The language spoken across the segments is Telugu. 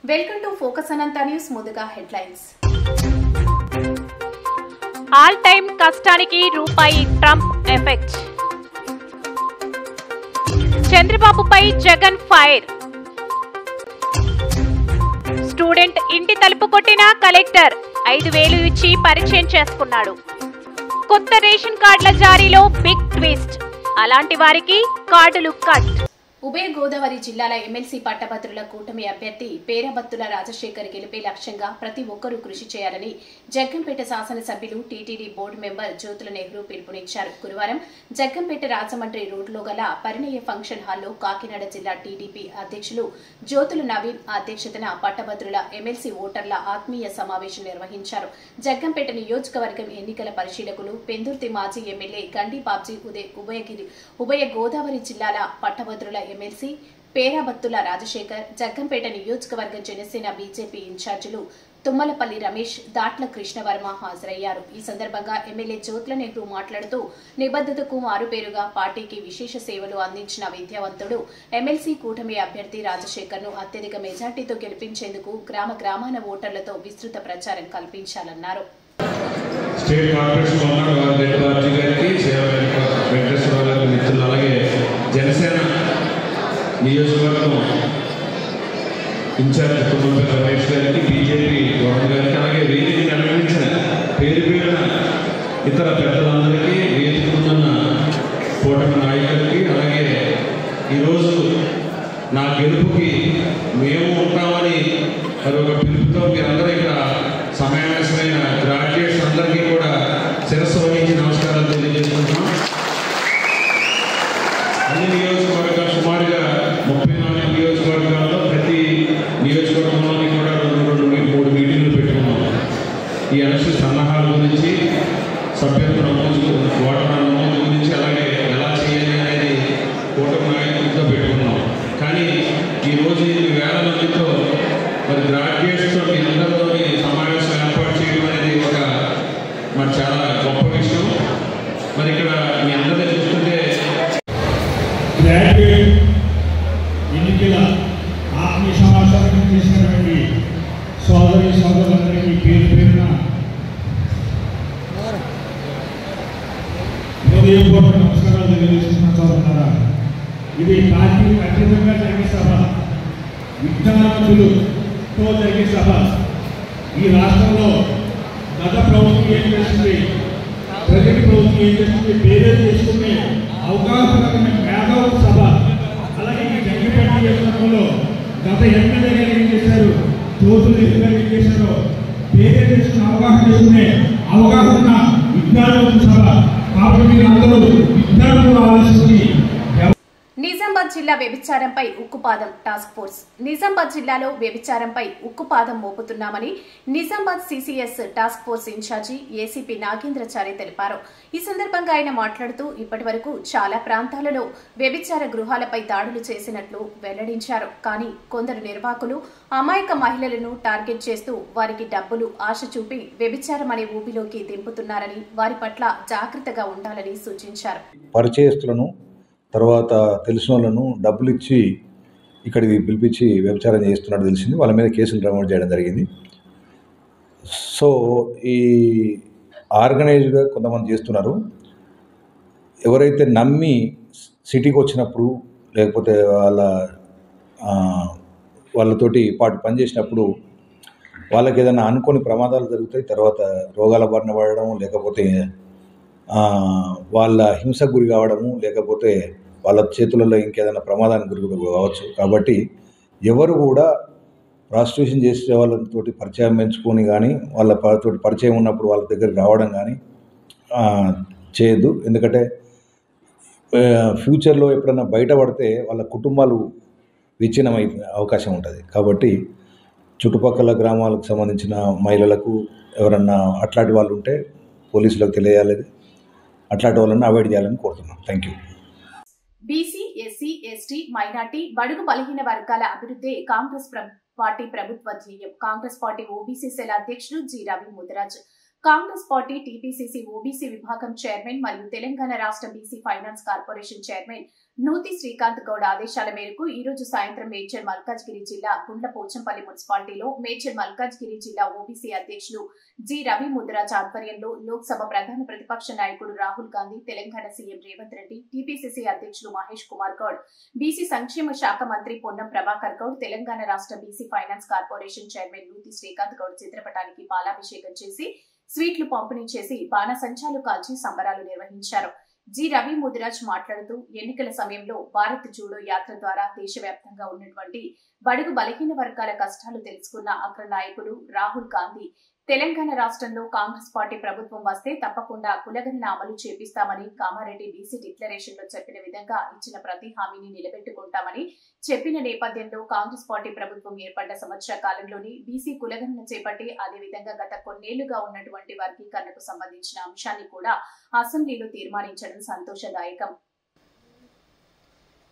Welcome to focus Anantha news. ముందుగా హెడ్లైన్స్. ఆల్ టైమ్ కష్టానికి రూపాయి ట్రంప్ ఎఫెక్ట్. చంద్రబాబుపై జగన్ ఫైర్. స్టూడెంట్ ఇంటి తలుపు కొట్టిన కలెక్టర్ 5,000 ఇచ్చి పరిచయం చేసుకున్నాడు. కొత్త రేషన్ కార్డుల జారీలో బిగ్ ట్విస్ట్. అలాంటి వారికి కార్డులు కట్. ఉభయ గోదావరి జిల్లాల ఎమ్మెల్సీ పట్టభద్రుల కూటమి అభ్యర్థి పేరాబత్తుల రాజశేఖర్ గెలిపే లక్ష్యంగా ప్రతి ఒక్కరూ కృషి చేయాలని జగ్గంపేట శాసనసభ్యులు TTD board member Jyothula Nehru పిలుపునిచ్చారు. గురువారం జగ్గంపేట రాజమండ్రి రోడ్లో గల పరిణయ ఫంక్షన్ హాల్లో కాకినాడ జిల్లా టీడీపీ అధ్యక్షులు జ్యోతుల నవీన్ అధ్యక్షతన పట్టభద్రుల ఎమ్మెల్సీ ఓటర్ల ఆత్మీయ సమావేశం నిర్వహించారు. జగ్గంపేట నియోజకవర్గం ఎన్నికల పరిశీలకులు పెందుర్తి మాజీ ఎమ్మెల్యే గండి బాబ్జీ ఉభయ గోదావరి జిల్లాల పట్టభద్రుల ఎమ్మెల్సీ పేరాబత్తుల రాజశేఖర్, జగ్గంపేట నియోజకవర్గ జనసేన బీజేపీ ఇన్ఛార్జీలు తుమ్మలపల్లి రమేష్, దాట్ల కృష్ణవర్మ హాజరయ్యారు. ఈ సందర్భంగా ఎమ్మెల్యే జ్యోతుల నెహ్రూ మాట్లాడుతూ నిబద్ధతకు మారుపేరుగా పార్టీకి విశేష సేవలు అందించిన విద్యావంతుడు ఎమ్మెల్సీ కూటమి అభ్యర్థి రాజశేఖర్ ను అత్యధిక మెజార్టీతో గెలిపించేందుకు గ్రామాన ఓటర్లతో విస్తృత ప్రచారం కల్పించాలన్నారు. జనసేన నియోజకవర్గం ఇన్ఛార్జ్ తుమ్మలపల్లి రమేష్ గారికి, బీజేపీ వరుణ్ గారికి, అలాగే వేదికని అలంకరించిన పేరు పేరున ఇతర పెద్దలందరికీ, వేదికనున్న కూటమి నాయకులకి, అలాగే ఈరోజు నా గెలుపుకి మేము ఉంటామని మరి ఒక పిలుపుతో మీరందరూ ఇక్కడ సమావేశమైన గ్రాడ్యుయేట్స్ అందరికీ కూడా శిరస్సు వహించి నమస్కారాలు తెలియజేస్తున్నాం. అన్ని నియోజకవర్గాలు సుమారుగా 34 నియోజకవర్గాల్లో ప్రతి నియోజకవర్గంలోని కూడా 2-3 మీటింగ్లు పెట్టుకున్నాం. ఈ ఎలక్షన్ సన్నాహాల గురించి, సభ్యత్వ నమోదు, ఓటర్ల నమోదు గురించి, అలాగే ఎలా చేయాలి అనేది కూటమి నాయకులతో పెట్టుకున్నాం. కానీ ఈరోజు ఈ వేల మందితో మరి గ్రాడ్యుయేట్స్తో మీ అందరితోని సమావేశం ఏర్పాటు చేయడం అనేది ఒక మరి చాలా గొప్ప విషయం. మరి ఇక్కడ మీ అందరినీ చూస్తుంటే గ్రాడ్యుయేట్ ఎన్నికల ఆత్మీయ సమాచారం చేసినటువంటి సోదరులందరికీ పేరు పేరున హృదయపూర్వక నమస్కారాలు తెలియజేస్తున్న సోదరులారా, ఇది పార్టీకి అత్యంతంగా జరిగే సభ, విజ్ఞానవంతులతో జరిగే సభ. ఈ రాష్ట్రంలో గత ప్రభుత్వం ఏం చేస్తుంది, ప్రజెంట్ ప్రభుత్వం ఏం చేస్తుంది, పేరే చేసుకునే అవకాశం మేధావుల సభ. అలాగే ఈ జగ్గంపేట నియోజకవర్గంలో గత ఎమ్మెల్యే గారు ఏం చేశారు, జ్యోతుల నెహ్రూ గారు ఏం చేశారో పేరే చేసుకునే అవకాశం చేసుకునే అవకాశం ఉన్న విద్యార్థుల సభ. కాబట్టి మీరు అందరూ విద్యార్థులు ఆలోచించి నిజామాబాద్ జిల్లా వ్యభిచారంపై ఉక్కుపాదం టాస్క్ ఫోర్స్. నిజామాబాద్ జిల్లాలో వ్యభిచారంపై ఉక్కుపాదం మోపుతున్నామని Nizamabad CCS task force in-charge ACP Nagendrachari తెలిపారు. ఈ సందర్భంగా ఆయన మాట్లాడుతూ ఇప్పటి వరకు చాలా ప్రాంతాలలో వ్యభిచార గృహాలపై దాడులు చేసినట్లు వెల్లడించారు. కానీ కొందరు నిర్వాహకులు అమాయక మహిళలను టార్గెట్ చేస్తూ వారికి డబ్బులు ఆశ చూపి వ్యభిచారం అనే ఊబిలోకి దింపుతున్నారని, వారి పట్ల జాగ్రత్తగా ఉండాలని సూచించారు. పరిచయస్తులను, తర్వాత తెలిసిన వాళ్ళను డబ్బులు ఇచ్చి ఇక్కడికి పిలిపించి వ్యభిచారం చేస్తున్నట్టు తెలిసింది. వాళ్ళ మీద కేసులు నమోదు చేయడం జరిగింది. సో ఈ ఆర్గనైజ్డ్గా కొంతమంది చేస్తున్నారు. ఎవరైతే నమ్మి సిటీకి వచ్చినప్పుడు, లేకపోతే వాళ్ళతోటి పాటు పనిచేసినప్పుడు వాళ్ళకి ఏదైనా అనుకోని ప్రమాదాలు జరుగుతాయి. తర్వాత రోగాల బారిన పడడం, లేకపోతే వాళ్ళ హింసకు గురి కావడము, లేకపోతే వాళ్ళ చేతులలో ఇంకేదైనా ప్రమాదానికి గురి కావచ్చు. కాబట్టి ఎవరు కూడా ప్రాస్టిట్యూషన్ చేసే వాళ్ళతో పరిచయం పెంచుకొని కానీ, వాళ్ళతో పరిచయం ఉన్నప్పుడు వాళ్ళ దగ్గరికి రావడం కానీ చేయొద్దు. ఎందుకంటే ఫ్యూచర్లో ఎప్పుడైనా బయటపడితే వాళ్ళ కుటుంబాలు విచ్ఛిన్నమై అవకాశం ఉంటుంది. కాబట్టి చుట్టుపక్కల గ్రామాలకు సంబంధించిన మహిళలకు ఎవరన్నా అట్లాంటి వాళ్ళు ఉంటే పోలీసులకు తెలియాలి. అట్లాంటి వాళ్ళని అవాయిడ్ చేయాలని కోరుతున్నాం. Thank you. BC, SC, ST, minority, బడుగు బలహీన వర్గాల అభివృద్ధి కాంగ్రెస్ పార్టీ ప్రభుత్వ ధ్యేయం. కాంగ్రెస్ పార్టీ ఓబీసీ సెల్ అధ్యక్షుడు G Ravi Mudiraj, Congress party TPCC OBC విభాగం చైర్మన్ మరియు తెలంగాణ రాష్ట్ర బీసీ ఫైనాన్స్ కార్పొరేషన్ చైర్మన్ నూతి శ్రీకాంత్ గౌడ్ ఆదేశాల మేరకు ఈ రోజు సాయంత్రం మేడ్చల్ మల్కాజ్గిరి జిల్లా గుండ్ల పోచంపల్లి మున్సిపాలిటీలో మేడ్చల్ మల్కాజ్గిరి జిల్లా ఓబీసీ అధ్యక్షులు జి రవి ముద్రాజ్ ఆధ్వర్యంలో లోక్సభ ప్రధాన ప్రతిపక్ష నాయకుడు రాహుల్ గాంధీ, తెలంగాణ సీఎం రేవంత్ రెడ్డి, టీపీసీసీ అధ్యక్షులు మహేష్ కుమార్ గౌడ్, బీసీ సంక్షేమ శాఖ మంత్రి పొన్నం ప్రభాకర్ గౌడ్, తెలంగాణ రాష్ట్ర బీసీ ఫైనాన్స్ కార్పొరేషన్ చైర్మన్ నూతి శ్రీకాంత్ గౌడ్ చిత్రపటానికి పాలాభిషేకం చేసి స్వీట్లు పంపిణీ చేసి బాణసంచాలు కాల్చి సంబరాలు నిర్వహించారు. జి రవి ముదిరాజ్ మాట్లాడుతూ ఎన్నికల సమయంలో భారత్ జోడో యాత్ర ద్వారా దేశవ్యాప్తంగా ఉన్నటువంటి బడుగు బలహీన వర్గాల కష్టాలు తెలుసుకున్న అగ్ర నాయకుడు రాహుల్ గాంధీ తెలంగాణ రాష్ట్రంలో కాంగ్రెస్ పార్టీ ప్రభుత్వం వస్తే తప్పకుండా కులగణన అమలు చేపిస్తామని, కామారెడ్డి బీసీ డిక్లరేషన్ లో చెప్పిన విధంగా ఇచ్చిన ప్రతి హామీని నిలబెట్టుకుంటామని చెప్పిన నేపథ్యంలో కాంగ్రెస్ పార్టీ ప్రభుత్వం ఏర్పడ్డ సంవత్సర కాలంలోని బీసీ కులగణన చేపట్టి అదేవిధంగా గత కొన్నేళ్లుగా ఉన్నటువంటి వర్గీకరణకు సంబంధించిన అంశాన్ని కూడా అసెంబ్లీలో తీర్మానించడం సంతోషదాయకం.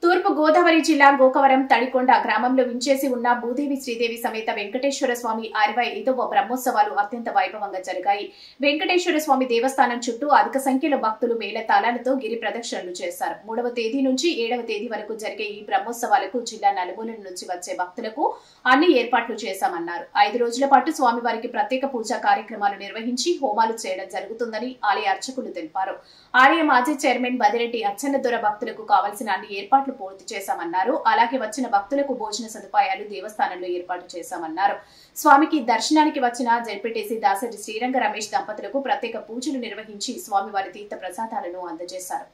తూర్పు గోదావరి జిల్లా గోకవరం తడికొండ గ్రామంలో వించేసి ఉన్న భూదేవి శ్రీదేవి సమేత వెంకటేశ్వర స్వామి 65వ బ్రహ్మోత్సవాలు అత్యంత వైభవంగా జరిగాయి. వెంకటేశ్వర స్వామి దేవస్థానం చుట్టూ అధిక సంఖ్యలో భక్తులు మేళతాళాలతో గిరి ప్రదక్షిణలు చేశారు. 3వ తేదీ నుంచి 7వ తేదీ వరకు జరిగే ఈ బ్రహ్మోత్సవాలకు జిల్లా నలుమూలల నుంచి వచ్చే భక్తులకు అన్ని ఏర్పాట్లు చేశామన్నారు. 5 రోజుల పాటు స్వామివారికి ప్రత్యేక పూజా కార్యక్రమాలు నిర్వహించి హోమాలు చేయడం జరుగుతుందని ఆలయ అర్చకులు తెలిపారు. ఆలయ మాజీ చైర్మన్ బదిరెడ్డి అచ్చన్నదొర భక్తులకు కావలసిన అన్ని ఏర్పాట్లు పూర్తి చేశామన్నారు. అలాగే వచ్చిన భక్తులకు భోజన సదుపాయాలు దేవస్థానంలో ఏర్పాటు చేశామన్నారు. స్వామికి దర్శనానికి వచ్చిన జెడ్పీటీసీ దాసరి శ్రీరంగ రమేష్ దంపతులకు ప్రత్యేక పూజలు నిర్వహించి స్వామివారి తీర్థ ప్రసాదాలను అందజేశారు.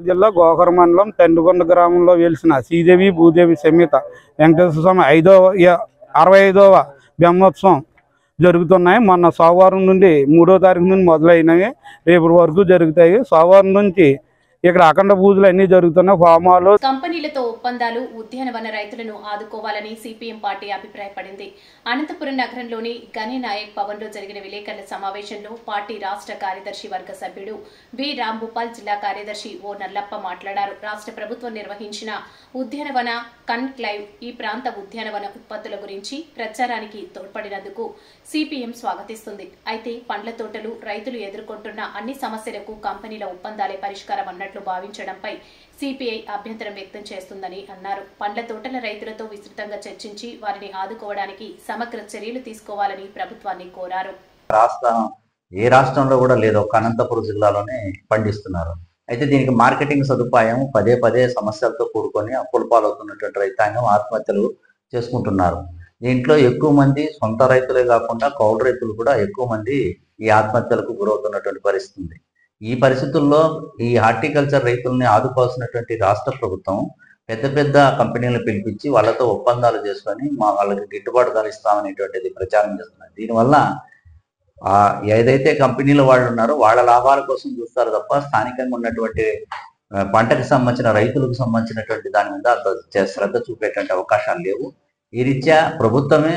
జిల్లా గోకవరం మండలం తండ్రికొండ గ్రామంలో వెలిసిన శ్రీదేవి భూదేవి సమేత వెంకటేశ్వర స్వామి 65వ బ్రహ్మోత్సవం జరుగుతున్నాయి. మొన్న సోమవారం నుండి 3వ తారీఖు నుండి మొదలైనవి, రేపు వరకు జరుగుతాయి. సోమవారం నుంచి ఇక్కడ అఖండ పూజలు అన్ని జరుగుతున్నాయి. హోమాలు. కంపెనీలతో ఒప్పందాలు, ఉద్యానవన రైతులను ఆదుకోవాలని సిపిఎం పార్టీ అభిప్రాయపడింది. అనంతపురం నగరంలోని గణేనాయక్ భవన్ లో జరిగిన విలేకరుల సమావేశంలో పార్టీ రాష్ట్ర కార్యదర్శి వర్గ సభ్యుడు వి రాంభూపాల్, జిల్లా కార్యదర్శి ఓ నల్లప్ప మాట్లాడారు. రాష్ట్ర ప్రభుత్వం నిర్వహించిన ఉద్యానవన కన్క్లైవ్ ఈ ప్రాంత ఉద్యానవన ఉత్పత్తుల గురించి ప్రచారానికి తోడ్పడినందుకు సిపిఎం స్వాగతిస్తుంది. అయితే పండ్ల తోటలు రైతులు ఎదుర్కొంటున్న అన్ని సమస్యలకు కంపెనీల ఒప్పందాలే పరిష్కారం అన్నట్లు భావించడంపై సిపిఐ అభ్యంతరం వ్యక్తం చేస్తుందని అన్నారు. పండ్ల తోటల రైతులతో విస్తృతంగా చర్చించి వారిని ఆదుకోవడానికి సమగ్ర చర్యలు తీసుకోవాలని ప్రభుత్వాన్ని కోరారు. ఏ రాష్ట్రంలో కూడా లేదు, ఒక అనంతపురం జిల్లాలోనే పండిస్తున్నారు. అయితే దీనికి మార్కెటింగ్ సదుపాయం పదే సమస్యలతో కూడుకొని అప్పుల పాలవుతున్నటువంటి రైతాంగం ఆత్మహత్యలు చేసుకుంటున్నారు. దీంట్లో ఎక్కువ మంది సొంత రైతులే కాకుండా కౌలు రైతులు కూడా ఎక్కువ మంది ఈ ఆత్మహత్యలకు గురవుతున్నటువంటి పరిస్థితి ఉంది. ఈ పరిస్థితుల్లో ఈ హార్టికల్చర్ రైతుల్ని ఆదుకోవాల్సినటువంటి రాష్ట్ర ప్రభుత్వం పెద్ద పెద్ద కంపెనీలను పిలిపించి వాళ్ళతో ఒప్పందాలు చేసుకొని వాళ్ళకి గిట్టుబాటు ధర ఇస్తామనేటువంటిది ప్రచారం చేస్తున్నారు. దీనివల్ల ఏదైతే కంపెనీల వాళ్ళు ఉన్నారో వాళ్ళ లాభాల కోసం చూస్తారు తప్ప స్థానికంగా ఉన్నటువంటి పంటకు సంబంధించిన రైతులకు సంబంధించినటువంటి దాని మీద శ్రద్ధ చూపేటువంటి అవకాశాలు లేవు. ఈ రీత్యా ప్రభుత్వమే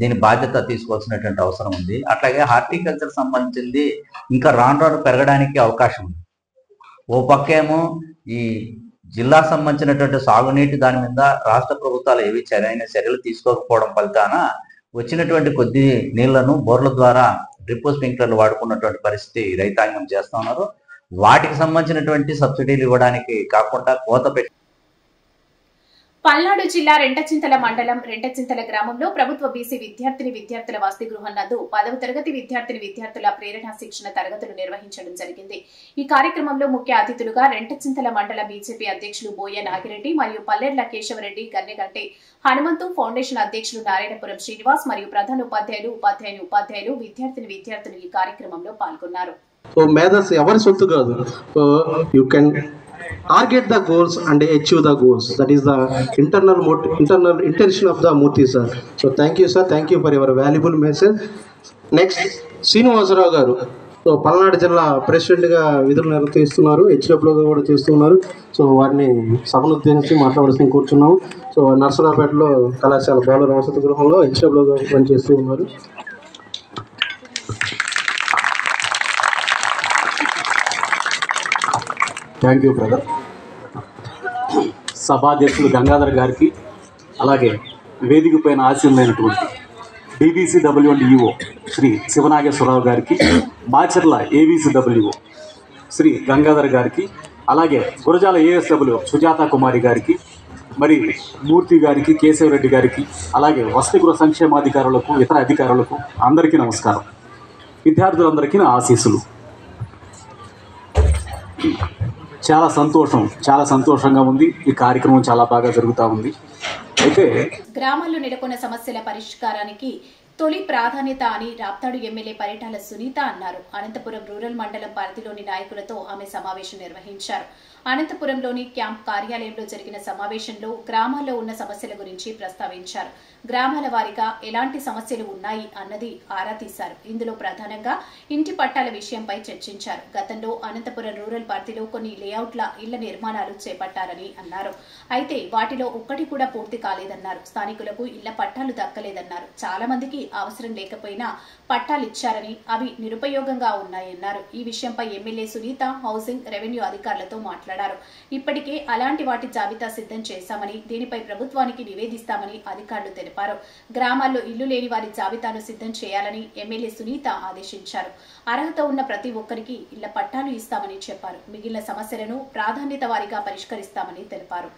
దీని బాధ్యత తీసుకోవాల్సినటువంటి అవసరం ఉంది. అట్లాగే హార్టికల్చర్ సంబంధించింది ఇంకా రాను పెరగడానికి అవకాశం ఉంది. ఓ పక్కేమో ఈ జిల్లా సంబంధించినటువంటి సాగునీటి దాని మీద రాష్ట్ర ప్రభుత్వాలు ఏవి చర్యలు తీసుకోకపోవడం ఫలితాన వచ్చినటువంటి కొద్ది నీళ్లను బోర్ల ద్వారా డ్రిప్ స్ప్రింక్లర్లు వాడుకున్నటువంటి పరిస్థితి రైతాంగం చేస్తా ఉన్నారు. వాటికి సంబంధించినటువంటి సబ్సిడీలు ఇవ్వడానికి కాకుండా కోత పెట్టి పల్నాడు జిల్లా రెంటచింతల మండలం రెంటచింతల గ్రామంలో ప్రభుత్వ బీసీ విద్యార్థుల వసతి గృహం నందు 10వ తరగతి విద్యార్థుల ప్రేరణ శిక్షణ తరగతులు నిర్వహించడం జరిగింది. ఈ కార్యక్రమంలో ముఖ్య అతిథులుగా రెంటచింతల మండల బీజేపీ అధ్యక్షులు బోయ నాగిరెడ్డి మరియు పల్లెర్ల కేశవరెడ్డి, గన్నెగంటి హనుమంతు, ఫౌండేషన్ అధ్యక్షులు నారాయణపురం శ్రీనివాస్ మరియు ప్రధాన ఉపాధ్యాయులు విద్యార్థులు ఈ కార్యక్రమంలో పాల్గొన్నారు. మేధస్ ఎవరి సొత్తు కాదు. You can target the goals and achieve the goals. That is the internal intention of the Murthy sir. So thank you sir, thank you for your valuable message. Next, Srinivasarao garu. So Palnadu జిల్లా ప్రెసిడెంట్గా విధులు నిర్వహిస్తున్నారు, హెచ్డబ్ల్యూగా కూడా చేస్తున్నారు. సో వారిని సభను ఉద్దేశించి మాట్లాడాల్సి కూర్చున్నాము. సో నర్సరావుపేటలో కళాశాల బాలుర వసతి గృహంలో హెచ్డబ్ల్యూగా పనిచేస్తూ ఉన్నారు. Thank you brother. సభాధ్యక్షులు గంగాధర్ గారికి, అలాగే వేదిక పైన ఆశీనులైనటువంటి DBCWO శ్రీ శివనాగేశ్వరరావు గారికి, మాచర్ల ABCWO శ్రీ గంగాధర్ గారికి, అలాగే గురజాల ASWO సుజాత కుమారి గారికి, మరి మూర్తి గారికి, కేశవరెడ్డి గారికి, అలాగే వసతి గృహ సంక్షేమాధికారులకు, ఇతర అధికారులకు అందరికీ నమస్కారం. విద్యార్థులందరికీ నా ఆశీస్సులు. చాలా సంతోషంగా ఉంది. ఈ కార్యక్రమం చాలా బాగా జరుగుతూ ఉంది. అయితే గ్రామాల్లో నెలకొన్న సమస్యల పరిష్కారానికి తొలి ప్రాధాన్యత అని రాప్తాడు ఎమ్మెల్యే పరిటాల సునీత అన్నారు. అనంతపురం రూరల్ మండలం పరిధిలోని నాయకులతో ఆమె సమావేశం నిర్వహించారు. అనంతపురంలోని క్యాంప్ కార్యాలయంలో జరిగిన సమావేశంలో గ్రామాల్లో ఉన్న సమస్యల గురించి ప్రస్తావించారు. గ్రామాల వారీగా ఎలాంటి సమస్యలు ఉన్నాయి అన్నది ఆరా తీశారు. ఇందులో ప్రధానంగా ఇంటి పట్టాల విషయంపై చర్చించారు. గతంలో అనంతపురం రూరల్ పరిధిలో కొన్ని లేఅవుట్ల ఇళ్ల నిర్మాణాలు చేపట్టారని అన్నారు. అయితే వాటిలో ఒక్కటి కూడా పూర్తి కాలేదన్నారు. స్థానికులకు ఇళ్ల పట్టాలు దక్కలేదన్నారు. చాలా మందికి అవసరం లేకపోయినా పట్టాలిచ్చారని అవి నిరుపయోగంగా ఉన్నాయన్నారు. ఈ విషయంపై ఎమ్మెల్యే సునీత హౌసింగ్, రెవెన్యూ అధికారులతో మాట్లాడారు. ఇప్పటికే అలాంటి వాటి జాబితా సిద్ధం చేశామని, దీనిపై ప్రభుత్వానికి నివేదిస్తామని అధికారులు తెలిపారు. గ్రామాల్లో ఇల్లు లేని వారి జాబితాను సిద్ధం చేయాలని ఎమ్మెల్యే సునీత ఆదేశించారు. అర్హత ఉన్న ప్రతి ఒక్కరికి ఇళ్ల పట్టాలు ఇస్తామని చెప్పారు. మిగిలిన సమస్యలను ప్రాధాన్యత వారీగా పరిష్కరిస్తామని తెలిపారు.